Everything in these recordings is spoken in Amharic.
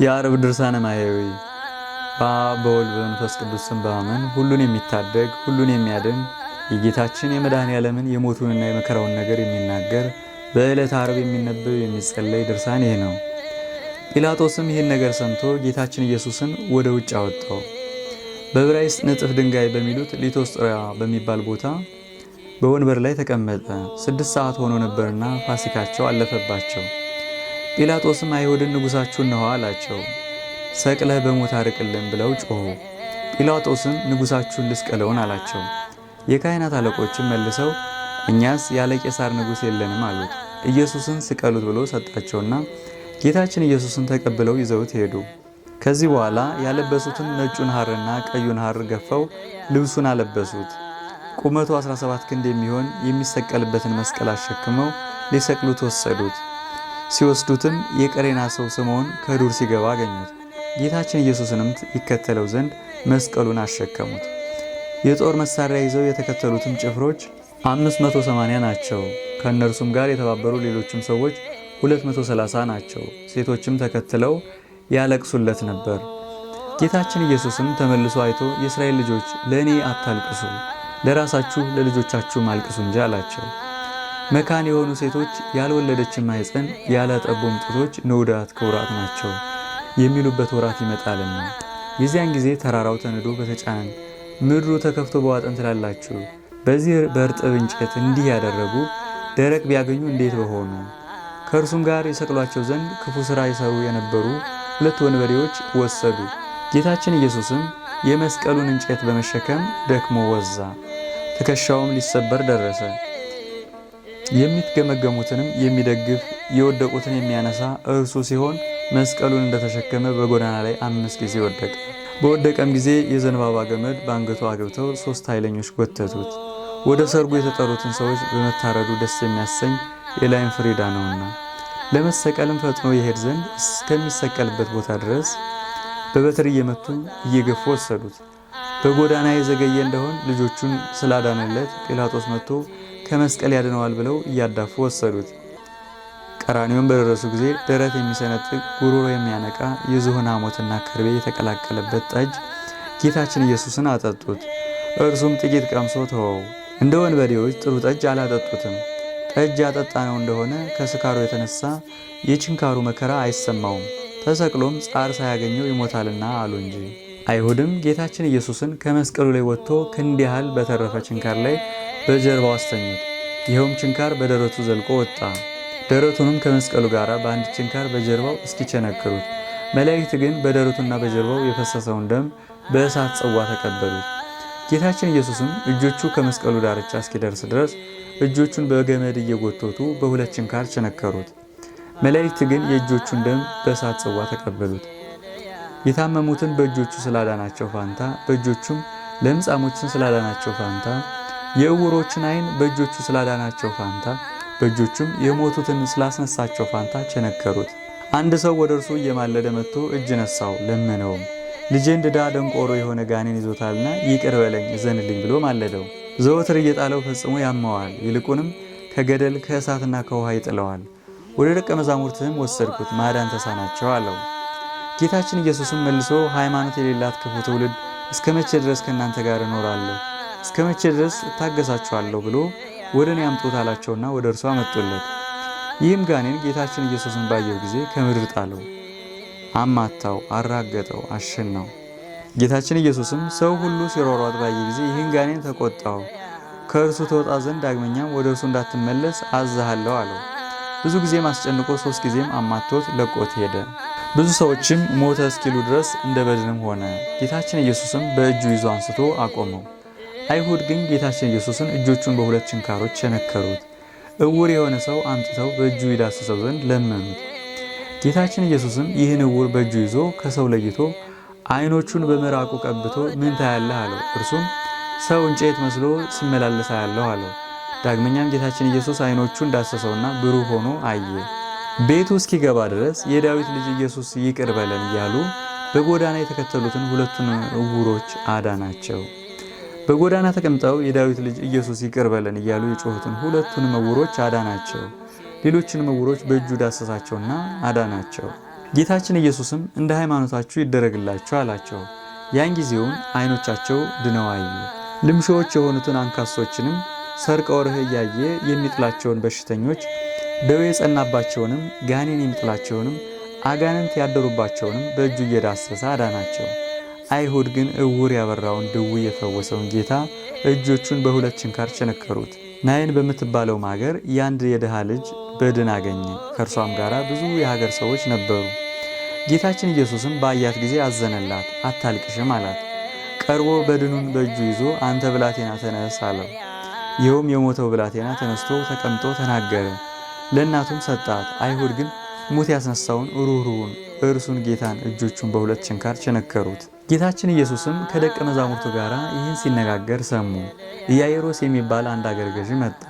የዓርብ ድርሳነ ማሕየዊ በአብ በወልድ በመንፈስ ቅዱስ ስም በማመን ሁሉን የሚታደግ ሁሉን የሚያድን የጌታችን የመድኃኔዓለምን የሞቱንና የመከራውን ነገር የሚናገር በዕለተ ዓርብ የሚነበብ የሚጸለይ ድርሳን ይህ ነው። ጲላጦስም ይህን ነገር ሰምቶ ጌታችን ኢየሱስን ወደ ውጭ አወጣው። በዕብራይስጥ ንጥፍ ድንጋይ በሚሉት ሊቶስጥራ በሚባል ቦታ በወንበር ላይ ተቀመጠ። 6 ሰዓት ሆኖ ነበርና ፋሲካቸው አለፈባቸው። ጲላጦስም አይሁድን ንጉሳችሁን ነው አላቸው። ሰቅለህ በሞት አርቅልን ብለው ጮኹ። ጲላጦስም ንጉሳችሁን ልስቀለውን አላቸው። የካህናት አለቆችም መልሰው እኛስ ያለ ቄሳር ንጉሥ የለንም አሉት። ኢየሱስን ስቀሉት ብሎ ሰጣቸውና ጌታችን ኢየሱስን ተቀብለው ይዘውት ሄዱ። ከዚህ በኋላ ያለበሱትን ነጩን ሐርና ቀዩን ሐር ገፈው ልብሱን አለበሱት። ቁመቱ 17 ክንድ የሚሆን የሚሰቀልበትን መስቀል አሸክመው ሊሰቅሉት ወሰዱት። ሲወስዱትም የቀሬና ሰው ስምዖን ከዱር ሲገባ አገኙት። ጌታችን ኢየሱስንም ይከተለው ዘንድ መስቀሉን አሸከሙት። የጦር መሳሪያ ይዘው የተከተሉትም ጭፍሮች 580 ናቸው። ከእነርሱም ጋር የተባበሩ ሌሎችም ሰዎች 230 ናቸው። ሴቶችም ተከትለው ያለቅሱለት ነበር። ጌታችን ኢየሱስም ተመልሶ አይቶ የእስራኤል ልጆች ለእኔ አታልቅሱ፣ ለራሳችሁ ለልጆቻችሁ አልቅሱ እንጂ አላቸው። መካን የሆኑ ሴቶች ያልወለደችን ማኅፀን ያላጠቡም ጡቶች ንዑዳት ክቡራት ናቸው የሚሉበት ወራት ይመጣልና የዚያን ጊዜ ተራራው ተንዶ በተጫነን ምድሩ ተከፍቶ በዋጠን ትላላችሁ። በዚህ በእርጥብ እንጨት እንዲህ ያደረጉ ደረቅ ቢያገኙ እንዴት በሆኑ። ከእርሱም ጋር የሰቅሏቸው ዘንድ ክፉ ሥራ ይሰሩ የነበሩ 2 ወንበዴዎች ወሰዱ። ጌታችን ኢየሱስም የመስቀሉን እንጨት በመሸከም ደክሞ ወዛ፣ ትከሻውም ሊሰበር ደረሰ። የሚትገመገሙትንም የሚደግፍ የወደቁትን የሚያነሳ እርሱ ሲሆን መስቀሉን እንደተሸከመ በጎዳና ላይ 5 ጊዜ ወደቀ። በወደቀም ጊዜ የዘንባባ ገመድ በአንገቱ አግብተው 3 ኃይለኞች ጎተቱት። ወደ ሰርጉ የተጠሩትን ሰዎች በመታረዱ ደስ የሚያሰኝ የላይን ፍሪዳ ነውና ለመሰቀልም ፈጥኖ ይሄድ ዘንድ እስከሚሰቀልበት ቦታ ድረስ በበትር እየመቱኝ እየገፉ ወሰዱት። በጎዳና የዘገየ እንደሆን ልጆቹን ስላዳነለት ጲላጦስ መጥቶ ከመስቀል ያድነዋል ብለው እያዳፉ ወሰዱት። ቀራንዮን በደረሱ ጊዜ ደረት የሚሰነጥቅ ጉሮሮ የሚያነቃ የዝሆን ሐሞትና ከርቤ የተቀላቀለበት ጠጅ ጌታችን ኢየሱስን አጠጡት። እርሱም ጥቂት ቀምሶ ተወው። እንደ ወንበዴዎች ጥሩ ጠጅ አላጠጡትም። ጠጅ ያጠጣነው እንደሆነ ከስካሩ የተነሳ የችንካሩ መከራ አይሰማውም፣ ተሰቅሎም ጻር ሳያገኘው ይሞታልና አሉ እንጂ። አይሁድም ጌታችን ኢየሱስን ከመስቀሉ ላይ ወጥቶ ክንድ ያህል በተረፈ ችንካር ላይ በጀርባው አስተኙት። ይኸውም ችንካር በደረቱ ዘልቆ ወጣ። ደረቱንም ከመስቀሉ ጋር በአንድ ችንካር በጀርባው እስኪቸነክሩት፣ መላእክት ግን በደረቱና በጀርባው የፈሰሰውን ደም በእሳት ጽዋ ተቀበሉት። ጌታችን ኢየሱስም እጆቹ ከመስቀሉ ዳርቻ እስኪደርስ ድረስ እጆቹን በገመድ እየጎተቱ በሁለት ችንካር ቸነከሩት። መላእክት ግን የእጆቹን ደም በእሳት ጽዋ ተቀበሉት። የታመሙትን በእጆቹ ስላዳናቸው ፋንታ በእጆቹም ለምጻሞችን ስላዳናቸው ፋንታ የዕውሮችን ዓይን በእጆቹ ስላዳናቸው ፋንታ በእጆቹም የሞቱትን ስላስነሳቸው ፋንታ ቸነከሩት። አንድ ሰው ወደ እርሱ እየማለደ መጥቶ እጅ ነሳው፣ ለመነውም። ልጄን ድዳ ደንቆሮ የሆነ ጋኔን ይዞታልና ይቅር በለኝ እዘንልኝ ብሎ ማለደው። ዘወትር እየጣለው ፈጽሞ ያመዋል፣ ይልቁንም ከገደል ከእሳትና ከውሃ ይጥለዋል። ወደ ደቀ መዛሙርትህም ወሰድኩት፣ ማዳን ተሳናቸው አለው። ጌታችን ኢየሱስም መልሶ ሃይማኖት የሌላት ክፉ ትውልድ እስከ መቼ ድረስ ከእናንተ ጋር እኖራለሁ? እስከ መቼ ድረስ እታገሳችኋለሁ? ብሎ ወደ እኔ አምጡት አላቸውና ወደ እርሱ አመጡለት። ይህም ጋኔን ጌታችን ኢየሱስን ባየው ጊዜ ከምድር ጣለው፣ አማታው፣ አራገጠው፣ አሸናው። ጌታችን ኢየሱስም ሰው ሁሉ ሲሯሯጥ ባየ ጊዜ ይህን ጋኔን ተቆጣው፣ ከእርሱ ተወጣ ዘንድ ዳግመኛም ወደ እርሱ እንዳትመለስ አዝሃለሁ አለው። ብዙ ጊዜም አስጨንቆ 3 ጊዜም አማቶት ለቆት ሄደ። ብዙ ሰዎችም ሞተ እስኪሉ ድረስ እንደ በድንም ሆነ። ጌታችን ኢየሱስም በእጁ ይዞ አንስቶ አቆመው። አይሁድ ግን ጌታችን ኢየሱስን እጆቹን በሁለት ችንካሮች ቸነከሩት። ዕውር የሆነ ሰው አምጥተው በእጁ ይዳስሰው ዘንድ ለመኑት። ጌታችን ኢየሱስም ይህን ዕውር በእጁ ይዞ ከሰው ለይቶ ዓይኖቹን በመራቁ ቀብቶ ምን ታያለህ አለው። እርሱም ሰው እንጨት መስሎ ሲመላለስ አያለሁ አለው። ዳግመኛም ጌታችን ኢየሱስ ዓይኖቹን ዳሰሰውና ብሩህ ሆኖ አየ። ቤቱ እስኪገባ ድረስ የዳዊት ልጅ ኢየሱስ ይቅር በለን እያሉ በጎዳና የተከተሉትን ሁለቱን ዕውሮች አዳናቸው። በጎዳና ተቀምጠው የዳዊት ልጅ ኢየሱስ ይቅር በለን እያሉ የጮሁትን ሁለቱን ዕውሮች አዳናቸው። ሌሎችን ዕውሮች በእጁ ዳሰሳቸውና አዳናቸው። ጌታችን ኢየሱስም እንደ ሃይማኖታችሁ ይደረግላችሁ አላቸው። ያን ጊዜውን ዓይኖቻቸው ድነው አዩ። ልምሾዎች የሆኑትን አንካሶችንም ሰርቀ ወርህ እያየ የሚጥላቸውን በሽተኞች ደዌ የጸናባቸውንም ጋኔን የሚጥላቸውንም አጋንንት ያደሩባቸውንም በእጁ እየዳሰሰ አዳናቸው። አይሁድ ግን ዕውር ያበራውን ድውይ የፈወሰውን ጌታ እጆቹን በሁለት ችንካር ቸነከሩት። ናይን በምትባለው ሀገር ያንድ የድሃ ልጅ በድን አገኘ። ከእርሷም ጋር ብዙ የሀገር ሰዎች ነበሩ። ጌታችን ኢየሱስም ባያት ጊዜ አዘነላት፣ አታልቅሽም አላት። ቀርቦ በድኑን በእጁ ይዞ አንተ ብላቴና ተነስ አለው። ይኸውም የሞተው ብላቴና ተነስቶ ተቀምጦ ተናገረ። ለእናቱም ሰጣት። አይሁድ ግን ሙት ያስነሳውን ሩህሩህን እርሱን ጌታን እጆቹን በሁለት ችንካር ቸነከሩት። ጌታችን ኢየሱስም ከደቀ መዛሙርቱ ጋር ይህን ሲነጋገር ሰሙ። ኢያኢሮስ የሚባል አንድ አገረ ገዥ መጣ።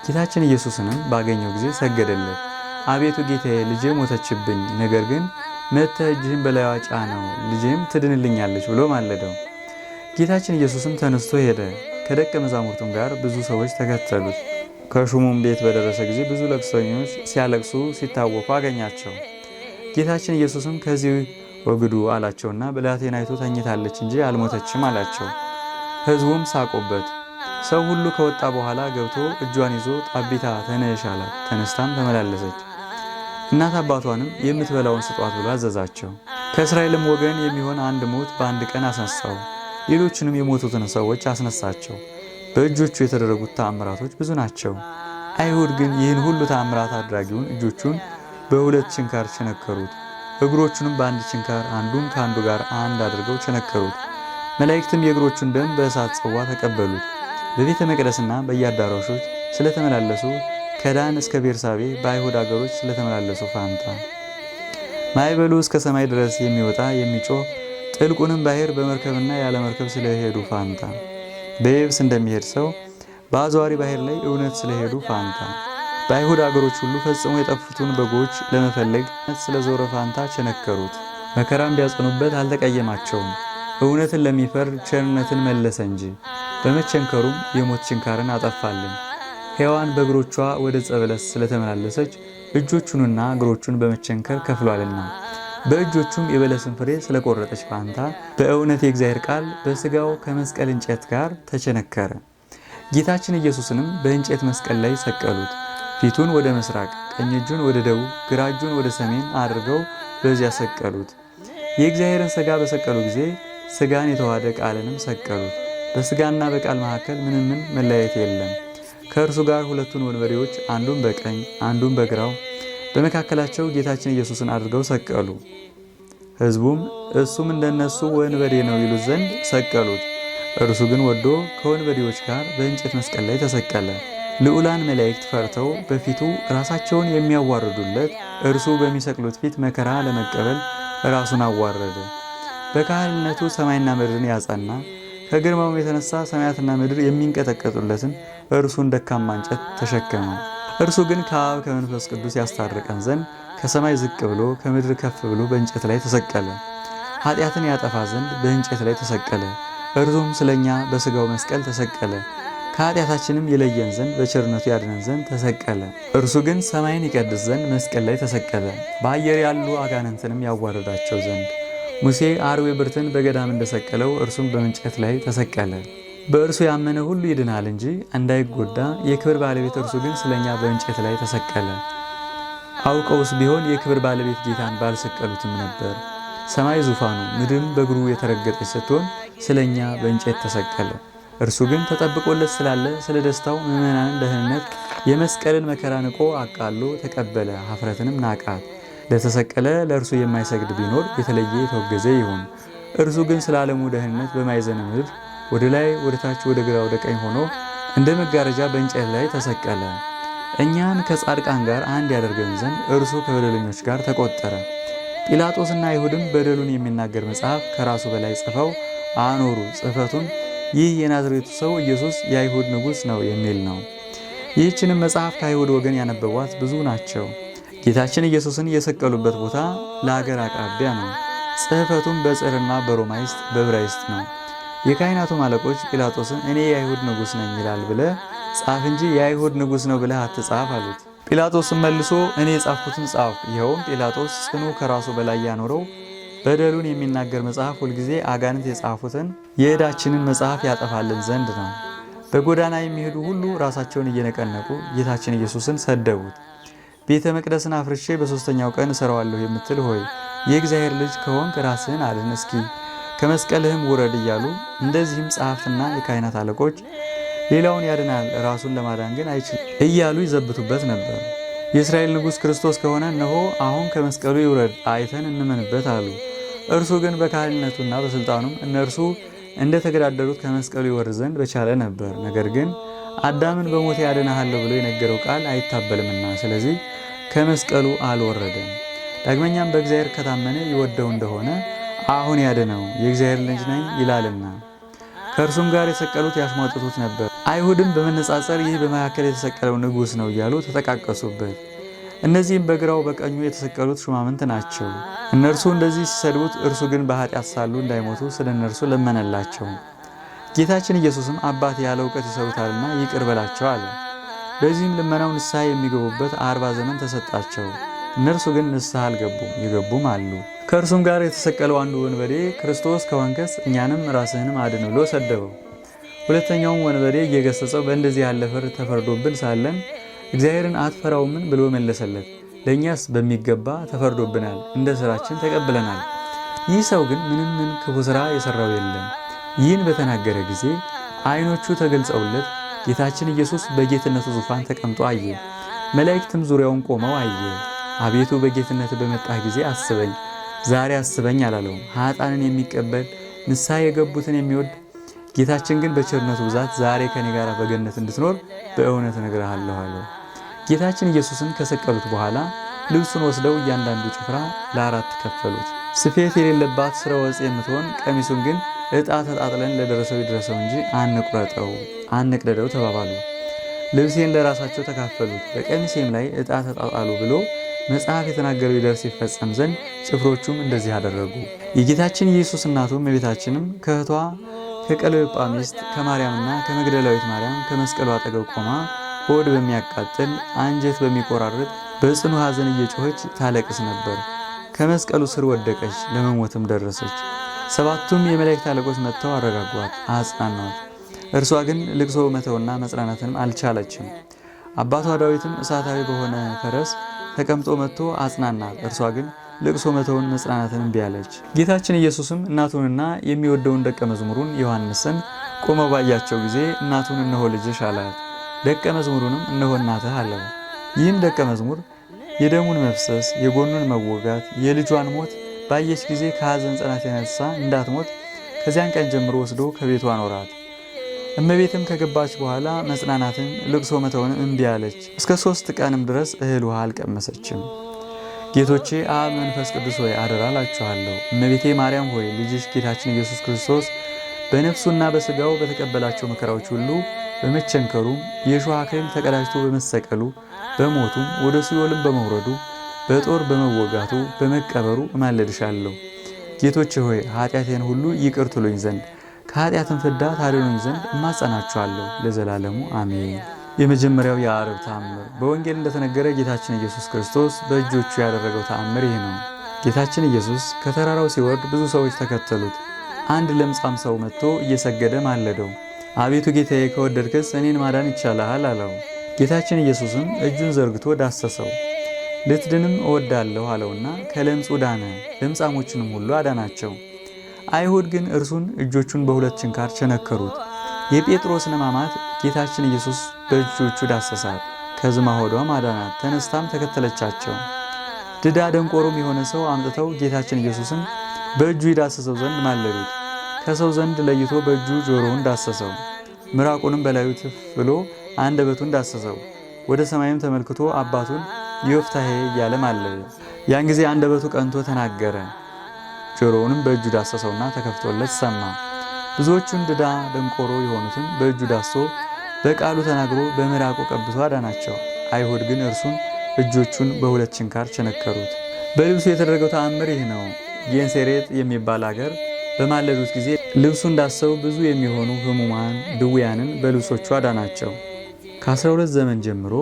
ጌታችን ኢየሱስንም ባገኘው ጊዜ ሰገደለት። አቤቱ ጌታዬ፣ ልጄ ሞተችብኝ፣ ነገር ግን መጥተህ እጅህን በላይዋ ጫነው፣ ልጄም ትድንልኛለች ብሎ ማለደው። ጌታችን ኢየሱስም ተነስቶ ሄደ። ከደቀ መዛሙርቱም ጋር ብዙ ሰዎች ተከተሉት። ከሹሙም ቤት በደረሰ ጊዜ ብዙ ለቅሶኞች ሲያለቅሱ ሲታወኩ አገኛቸው። ጌታችን ኢየሱስም ከዚህ ወግዱ አላቸውና ብላቴናይቱ ተኝታለች እንጂ አልሞተችም አላቸው። ሕዝቡም ሳቁበት። ሰው ሁሉ ከወጣ በኋላ ገብቶ እጇን ይዞ ጣቢታ ተነሽ አላት። ተነስታም ተመላለሰች። እናት አባቷንም የምትበላውን ስጧት ብሎ አዘዛቸው። ከእስራኤልም ወገን የሚሆን አንድ ሞት በአንድ ቀን አስነሳው። ሌሎችንም የሞቱትን ሰዎች አስነሳቸው። በእጆቹ የተደረጉት ተአምራቶች ብዙ ናቸው። አይሁድ ግን ይህን ሁሉ ተአምራት አድራጊውን እጆቹን በሁለት ችንካር ቸነከሩት፣ እግሮቹንም በአንድ ችንካር አንዱን ከአንዱ ጋር አንድ አድርገው ቸነከሩት። መላእክትም የእግሮቹን ደም በእሳት ጽዋ ተቀበሉት። በቤተ መቅደስና በየአዳራሾች ስለተመላለሱ ከዳን እስከ ቤርሳቤ በአይሁድ አገሮች ስለተመላለሱ ፋንታ ማዕበሉ እስከ ሰማይ ድረስ የሚወጣ የሚጮህ ጥልቁንም ባህር በመርከብና ያለ መርከብ ስለሄዱ ፋንታ በየብስ እንደሚሄድ ሰው በአዘዋሪ ባህር ላይ እውነት ስለሄዱ ፋንታ በአይሁድ አገሮች ሁሉ ፈጽሞ የጠፉትን በጎች ለመፈለግ ስለዞረ ፋንታ ቸነከሩት። መከራም ቢያጸኑበት አልተቀየማቸውም። እውነትን ለሚፈርድ ቸርነትን መለሰ እንጂ። በመቸንከሩም የሞት ችንካርን አጠፋልን። ሔዋን በእግሮቿ ወደ ዕፀ በለስ ስለተመላለሰች እጆቹንና እግሮቹን በመቸንከር ከፍሏልና በእጆቹም የበለስን ፍሬ ስለቆረጠች ፋንታ በእውነት የእግዚአብሔር ቃል በሥጋው ከመስቀል እንጨት ጋር ተቸነከረ። ጌታችን ኢየሱስንም በእንጨት መስቀል ላይ ሰቀሉት። ፊቱን ወደ ምስራቅ፣ ቀኝ እጁን ወደ ደቡብ፣ ግራ እጁን ወደ ሰሜን አድርገው በዚያ ሰቀሉት። የእግዚአብሔርን ሥጋ በሰቀሉ ጊዜ ሥጋን የተዋሃደ ቃልንም ሰቀሉት። በሥጋና በቃል መካከል ምንም መለያየት የለም። ከእርሱ ጋር ሁለቱን ወንበዴዎች አንዱን በቀኝ አንዱን በግራው በመካከላቸው ጌታችን ኢየሱስን አድርገው ሰቀሉ። ሕዝቡም እሱም እንደነሱ ወንበዴ ነው ይሉት ዘንድ ሰቀሉት። እርሱ ግን ወዶ ከወንበዴዎች ጋር በእንጨት መስቀል ላይ ተሰቀለ። ልዑላን መላእክት ፈርተው በፊቱ ራሳቸውን የሚያዋርዱለት እርሱ በሚሰቅሉት ፊት መከራ ለመቀበል ራሱን አዋረደ። በካህንነቱ ሰማይና ምድርን ያጸና ከግርማው የተነሳ ሰማያትና ምድር የሚንቀጠቀጡለትን እርሱን ደካማ እንጨት ተሸከመው። እርሱ ግን ከአብ ከመንፈስ ቅዱስ ያስታርቀን ዘንድ ከሰማይ ዝቅ ብሎ ከምድር ከፍ ብሎ በእንጨት ላይ ተሰቀለ። ኃጢአትን ያጠፋ ዘንድ በእንጨት ላይ ተሰቀለ። እርሱም ስለኛ በሥጋው መስቀል ተሰቀለ። ከኃጢአታችንም ይለየን ዘንድ በቸርነቱ ያድነን ዘንድ ተሰቀለ። እርሱ ግን ሰማይን ይቀድስ ዘንድ መስቀል ላይ ተሰቀለ። በአየር ያሉ አጋንንትንም ያዋረዳቸው ዘንድ ሙሴ አርዌ ብርትን በገዳም እንደሰቀለው እርሱም በእንጨት ላይ ተሰቀለ። በእርሱ ያመነ ሁሉ ይድናል እንጂ እንዳይጎዳ የክብር ባለቤት እርሱ ግን ስለኛ በእንጨት ላይ ተሰቀለ። አውቀውስ ቢሆን የክብር ባለቤት ጌታን ባልሰቀሉትም ነበር። ሰማይ ዙፋኑ ምድርም በእግሩ የተረገጠች ስትሆን ስለኛ በእንጨት ተሰቀለ። እርሱ ግን ተጠብቆለት ስላለ ስለ ደስታው ምዕመናንን ደህንነት የመስቀልን መከራ ንቆ አቃሎ ተቀበለ፣ ኀፍረትንም ናቃት። ለተሰቀለ ለእርሱ የማይሰግድ ቢኖር የተለየ የተወገዘ ይሁን። እርሱ ግን ስለ ዓለሙ ደህንነት በማዕዘነ ምድር ወደ ላይ ወደ ታች ወደ ግራ ወደ ቀኝ ሆኖ እንደ መጋረጃ በእንጨት ላይ ተሰቀለ። እኛን ከጻድቃን ጋር አንድ ያደርገን ዘንድ እርሱ ከበደለኞች ጋር ተቆጠረ። ጲላጦስና አይሁድም በደሉን የሚናገር መጽሐፍ ከራሱ በላይ ጽፈው አኖሩ። ጽሕፈቱን ይህ የናዝሬቱ ሰው ኢየሱስ የአይሁድ ንጉሥ ነው የሚል ነው። ይህችንም መጽሐፍ ከአይሁድ ወገን ያነበቧት ብዙ ናቸው። ጌታችን ኢየሱስን የሰቀሉበት ቦታ ለአገር አቅራቢያ ነው። ጽሕፈቱም በጽርና በሮማይስጥ በዕብራይስጥ ነው። የካህናቱ አለቆች ጲላጦስን እኔ የአይሁድ ንጉሥ ነኝ ይላል ብለህ ጻፍ እንጂ የአይሁድ ንጉሥ ነው ብለህ አትጻፍ አሉት። ጲላጦስም መልሶ እኔ የጻፍኩትን ጻፍ። ይኸውም ጲላጦስ ጽኑ ከራሱ በላይ ያኖረው በደሉን የሚናገር መጽሐፍ ሁልጊዜ አጋንንት የጻፉትን የዕዳችንን መጽሐፍ ያጠፋልን ዘንድ ነው። በጎዳና የሚሄዱ ሁሉ ራሳቸውን እየነቀነቁ ጌታችን ኢየሱስን ሰደቡት። ቤተ መቅደስን አፍርሼ በሦስተኛው ቀን እሰራዋለሁ የምትል ሆይ የእግዚአብሔር ልጅ ከሆንክ ራስህን አድን፣ እስኪ ከመስቀልህም ውረድ እያሉ እንደዚህም ጸሐፍትና የካህናት አለቆች ሌላውን ያድናል ራሱን ለማዳን ግን አይችልም እያሉ ይዘብቱበት ነበር። የእስራኤል ንጉሥ ክርስቶስ ከሆነ እነሆ አሁን ከመስቀሉ ይውረድ አይተን እንመንበት አሉ። እርሱ ግን በካህንነቱና በሥልጣኑም እነርሱ እንደተገዳደሩት ከመስቀሉ ይወርድ ዘንድ በቻለ ነበር። ነገር ግን አዳምን በሞት ያድንሃለሁ ብሎ የነገረው ቃል አይታበልምና ስለዚህ ከመስቀሉ አልወረደም። ዳግመኛም በእግዚአብሔር ከታመነ ይወደው እንደሆነ አሁን ያድነው የእግዚአብሔር ልጅ ነኝ ይላልና። ከእርሱም ጋር የሰቀሉት ያስሟጥጡት ነበር። አይሁድም በመነጻጸር ይህ በመካከል የተሰቀለው ንጉሥ ነው እያሉ ተጠቃቀሱበት። እነዚህም በግራው በቀኙ የተሰቀሉት ሹማምንት ናቸው። እነርሱ እንደዚህ ሲሰድቡት፣ እርሱ ግን በኃጢአት ሳሉ እንዳይሞቱ ስለ እነርሱ ለመነላቸው። ጌታችን ኢየሱስም አባት ያለ እውቀት ይሰሩታልና ይቅር በላቸው አለ። በዚህም ልመናው ንስሐ የሚገቡበት 40 ዘመን ተሰጣቸው። እነርሱ ግን ንስሐ አልገቡም፣ የገቡም አሉ። ከእርሱም ጋር የተሰቀለው አንዱ ወንበዴ ክርስቶስ ከሆንከስ እኛንም ራስህንም አድን ብሎ ሰደበው። ሁለተኛውም ወንበዴ እየገሰጸው በእንደዚህ ያለ ፍርድ ተፈርዶብን ሳለን እግዚአብሔርን አትፈራውምን ብሎ መለሰለት። ለእኛስ በሚገባ ተፈርዶብናል፣ እንደ ሥራችን ተቀብለናል። ይህ ሰው ግን ምንም ክፉ ሥራ የሠራው የለም። ይህን በተናገረ ጊዜ ዓይኖቹ ተገልጸውለት ጌታችን ኢየሱስ በጌትነቱ ዙፋን ተቀምጦ አየ። መላእክትም ዙሪያውን ቆመው አየ። አቤቱ በጌትነት በመጣህ ጊዜ አስበኝ፣ ዛሬ አስበኝ አላለውም። ኃጥአንን የሚቀበል ንስሐ የገቡትን የሚወድ ጌታችን ግን በቸርነቱ ብዛት ዛሬ ከኔ ጋር በገነት እንድትኖር በእውነት እነግርሃለሁ አለው። ጌታችን ኢየሱስን ከሰቀሉት በኋላ ልብሱን ወስደው እያንዳንዱ ጭፍራ ለ4 ከፈሉት። ስፌት የሌለባት ስረ ወጽ የምትሆን ቀሚሱን ግን ዕጣ ተጣጥለን ለደረሰው ይድረሰው እንጂ አንቅደደው ተባባሉ። ልብሴን ለራሳቸው ተካፈሉት፣ በቀሚሴም ላይ ዕጣ ተጣጣሉ ብሎ መጽሐፍ የተናገረው ይደርስ ይፈጸም ዘንድ ጭፍሮቹም እንደዚህ አደረጉ። የጌታችን ኢየሱስ እናቱ እመቤታችንም ከእህቷ ከቀለዮጳ ሚስት ከማርያምና ከመግደላዊት ማርያም ከመስቀሉ አጠገብ ቆማ ሆድ በሚያቃጥል አንጀት በሚቆራርጥ በጽኑ ሐዘን እየጮኸች ታለቅስ ነበር። ከመስቀሉ ስር ወደቀች፣ ለመሞትም ደረሰች። 7ቱም የመላእክት አለቆች መጥተው አረጋጓት፣ አጽናኗት። እርሷ ግን ልቅሶ መተውና መጽናናትንም አልቻለችም። አባቷ ዳዊትም እሳታዊ በሆነ ፈረስ ተቀምጦ መጥቶ አጽናናት። እርሷ ግን ልቅሶ መተውን መጽናናትን እምቢ አለች። ጌታችን ኢየሱስም እናቱንና የሚወደውን ደቀ መዝሙሩን ዮሐንስን ቆመው ባያቸው ጊዜ እናቱን እነሆ ልጅሽ አላት። ደቀ መዝሙሩንም እነሆ እናትህ አለው። ይህም ደቀ መዝሙር የደሙን መፍሰስ የጎኑን መወጋት የልጇን ሞት ባየች ጊዜ ከሐዘን ጽናት የተነሳ እንዳትሞት ከዚያን ቀን ጀምሮ ወስዶ ከቤቱ አኖራት። እመቤትም ከገባች በኋላ መጽናናትን ልቅሶ መተውን እምቢ አለች። እስከ 3 ቀንም ድረስ እህል ውሃ አልቀመሰችም። ጌቶቼ አብ መንፈስ ቅዱስ ሆይ አደራ እላችኋለሁ። እመቤቴ ማርያም ሆይ ልጅሽ ጌታችን ኢየሱስ ክርስቶስ በነፍሱና በሥጋው በተቀበላቸው መከራዎች ሁሉ በመቸንከሩም የእሾህ አክሊል ተቀዳጅቶ በመሰቀሉ በሞቱም ወደ ሲኦልም በመውረዱ በጦር በመወጋቱ በመቀበሩ እማልድሻለሁ። ጌቶቼ ሆይ ኃጢአቴን ሁሉ ይቅር ትሉኝ ዘንድ ከኃጢአትን ፍዳ ታድኑኝ ዘንድ እማጸናችኋለሁ ለዘላለሙ አሜን። የመጀመሪያው የዓርብ ተአምር በወንጌል እንደተነገረ ጌታችን ኢየሱስ ክርስቶስ በእጆቹ ያደረገው ተአምር ይህ ነው። ጌታችን ኢየሱስ ከተራራው ሲወርድ ብዙ ሰዎች ተከተሉት። አንድ ለምጻም ሰው መጥቶ እየሰገደ ማለደው፣ አቤቱ ጌታዬ ከወደድክስ እኔን ማዳን ይቻልሃል አለው። ጌታችን ኢየሱስም እጁን ዘርግቶ ዳሰሰው። ልትድንም እወዳለሁ አለውና ከለምጹ ዳነ። ለምጻሞችንም ሁሉ አዳናቸው። አይሁድ ግን እርሱን እጆቹን በሁለት ችንካር ቸነከሩት። የጴጥሮስን ሕማማት ጌታችን ኢየሱስ በእጆቹ ዳሰሳት፣ ከዝማ ሆዷም አዳናት። ተነስታም ተከተለቻቸው። ድዳ ደንቆሮም የሆነ ሰው አምጥተው ጌታችን ኢየሱስን በእጁ ይዳሰሰው ዘንድ ማለዱት። ከሰው ዘንድ ለይቶ በእጁ ጆሮውን ዳሰሰው። ምራቁንም በላዩ ትፍ ብሎ አንደበቱን ዳሰሰው። ወደ ሰማይም ተመልክቶ አባቱን ዮፍታሔ እያለ ማለደ። ያን ጊዜ አንደበቱ ቀንቶ ተናገረ። ጆሮውንም በእጁ ዳሰሰውና ተከፍቶለት ሰማ። ብዙዎቹን ድዳ ደንቆሮ የሆኑትን በእጁ ዳሶ በቃሉ ተናግሮ በምራቁ ቀብቶ አዳናቸው። አይሁድ ግን እርሱን እጆቹን በሁለት ችንካር ቸነከሩት። በልብሱ የተደረገው ተአምር ይህ ነው። ጌንሴሬጥ የሚባል አገር በማለዱት ጊዜ ልብሱን ዳሰው ብዙ የሚሆኑ ሕሙማን ድውያንን በልብሶቹ አዳናቸው። ከ12 ዘመን ጀምሮ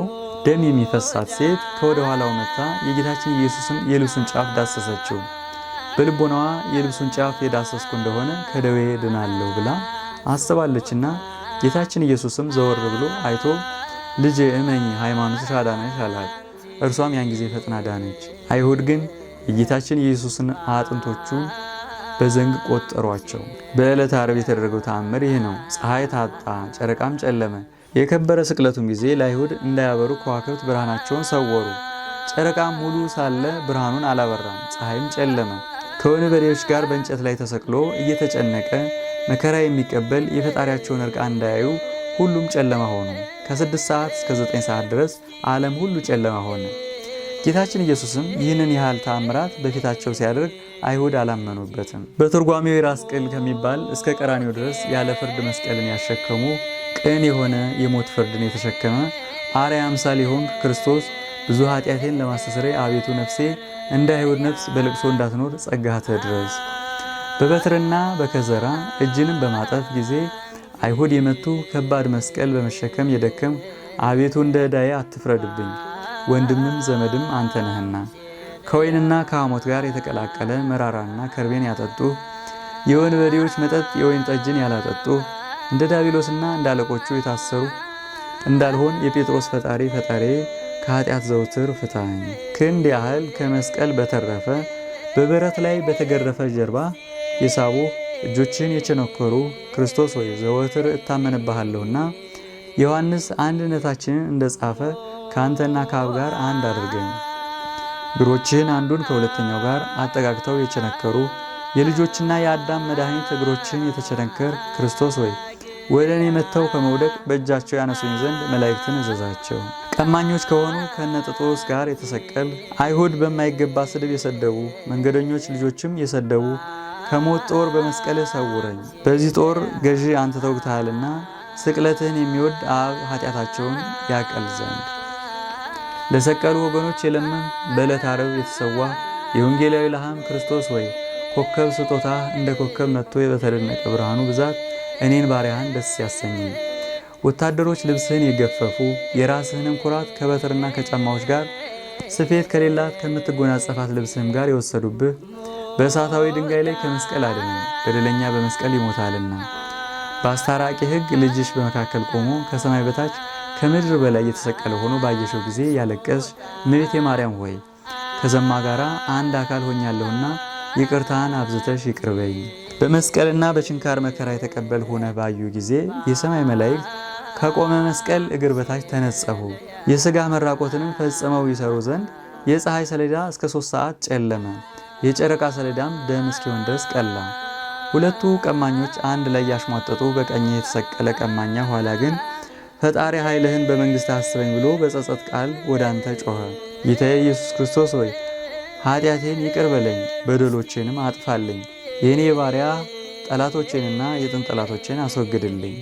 ደም የሚፈሳት ሴት ከወደ ኋላው መጥታ የጌታችን ኢየሱስን የልብሱን ጫፍ ዳሰሰችው። በልቦናዋ የልብሱን ጫፍ የዳሰስኩ እንደሆነ ከደዌ ድናለሁ ብላ አስባለችና ጌታችን ኢየሱስም ዘወር ብሎ አይቶ ልጄ እመኚ ሃይማኖትሽ አዳነሽ አላት። እርሷም ያን ጊዜ ፈጥና ዳነች። አይሁድ ግን የጌታችን ኢየሱስን አጥንቶቹን በዘንግ ቆጠሯቸው። በዕለተ ዓርብ የተደረገው ተአምር ይህ ነው። ፀሐይ ታጣ፣ ጨረቃም ጨለመ። የከበረ ስቅለቱን ጊዜ ለአይሁድ እንዳያበሩ ከዋክብት ብርሃናቸውን ሰወሩ። ጨረቃም ሙሉ ሳለ ብርሃኑን አላበራም፣ ፀሐይም ጨለመ። ከወንበዴዎች ጋር በእንጨት ላይ ተሰቅሎ እየተጨነቀ መከራ የሚቀበል የፈጣሪያቸውን እርቃን እንዳያዩ ሁሉም ጨለማ ሆኑ። ከ6 ሰዓት እስከ 9 ሰዓት ድረስ ዓለም ሁሉ ጨለማ ሆነ። ጌታችን ኢየሱስም ይህንን ያህል ተአምራት በፊታቸው ሲያደርግ አይሁድ አላመኑበትም። በትርጓሜው የራስ ቅል ከሚባል እስከ ቀራንዮ ድረስ ያለ ፍርድ መስቀልን ያሸከሙ ቅን የሆነ የሞት ፍርድን የተሸከመ አርአያ አምሳል የሆንክ ክርስቶስ ብዙ ኃጢአቴን ለማስተስረይ አቤቱ ነፍሴ እንደ አይሁድ ነፍስ በልቅሶ እንዳትኖር ጸጋህ ትድረስ። በበትርና በከዘራ እጅንም በማጠፍ ጊዜ አይሁድ የመቱ ከባድ መስቀል በመሸከም የደከም አቤቱ እንደ ዕዳዬ አትፍረድብኝ፣ ወንድምም ዘመድም አንተ ነህና። ከወይንና ከሐሞት ጋር የተቀላቀለ መራራና ከርቤን ያጠጡ የወንበዴዎች መጠጥ የወይን ጠጅን ያላጠጡ እንደ ዳቢሎስና እንደ አለቆቹ የታሰሩ እንዳልሆን የጴጥሮስ ፈጣሪ ከኃጢአት ዘውትር ፍታኝ። ክንድ ያህል ከመስቀል በተረፈ በበረት ላይ በተገረፈ ጀርባ የሳቡ እጆችን የቸነከሩ ክርስቶስ ሆይ ዘወትር እታመንብሃለሁና ዮሐንስ አንድነታችንን እንደጻፈ ከአንተና ከአብ ጋር አንድ አድርገኝ። እግሮችህን አንዱን ከሁለተኛው ጋር አጠጋግተው የቸነከሩ የልጆችና የአዳም መድኃኒት እግሮችን የተቸነከር ክርስቶስ ሆይ ወደ እኔ መጥተው ከመውደቅ በእጃቸው ያነሱኝ ዘንድ መላእክትን እዘዛቸው። ቀማኞች ከሆኑ ከነጥጦስ ጋር የተሰቀል አይሁድ በማይገባ ስድብ የሰደቡ መንገደኞች ልጆችም የሰደቡ ከሞት ጦር በመስቀልህ ሰውረኝ። በዚህ ጦር ገዢ አንተ ተወግተሃልና ስቅለትህን የሚወድ አብ ኃጢአታቸውን ያቀል ዘንድ። ለሰቀሉ ወገኖች የለመን በዕለተ ዓርብ የተሰዋ የወንጌላዊ ለሐም ክርስቶስ ሆይ ኮከብ ስጦታ እንደ ኮከብ መጥቶ በተደነቀ ብርሃኑ ብዛት እኔን ባሪያህን ደስ ያሰኘኝ። ወታደሮች ልብስህን የገፈፉ የራስህንም ኩራት ከበትርና ከጫማዎች ጋር ስፌት ከሌላት ከምትጎናጸፋት ልብስህም ጋር የወሰዱብህ በእሳታዊ ድንጋይ ላይ ከመስቀል አድነኝ፣ በደለኛ በመስቀል ይሞታልና። በአስታራቂ ሕግ ልጅሽ በመካከል ቆሞ ከሰማይ በታች ከምድር በላይ የተሰቀለ ሆኖ ባየሽው ጊዜ ያለቀስሽ እመቤቴ ማርያም ሆይ ከዘማ ጋራ አንድ አካል ሆኛለሁና ይቅርታን አብዝተሽ ይቅርበኝ። በመስቀልና በችንካር መከራ የተቀበል ሆነ ባዩ ጊዜ የሰማይ መላእክት ከቆመ መስቀል እግር በታች ተነጸፉ። የሥጋ መራቆትንም ፈጽመው ይሰሩ ዘንድ የፀሐይ ሰሌዳ እስከ 3 ሰዓት ጨለመ። የጨረቃ ሰሌዳም ደም እስኪሆን ድረስ ቀላ። ሁለቱ ቀማኞች አንድ ላይ ያሽሟጠጡ። በቀኝ የተሰቀለ ቀማኛ ኋላ ግን ፈጣሪ ኃይልህን በመንግሥት አስበኝ ብሎ በጸጸት ቃል ወደ አንተ ጮኸ። ጌታዬ ኢየሱስ ክርስቶስ ሆይ ኃጢአቴን ይቅር በለኝ፣ በደሎቼንም አጥፋልኝ። የእኔ ባሪያ ጠላቶቼንና የጥንት ጠላቶቼን አስወግድልኝ።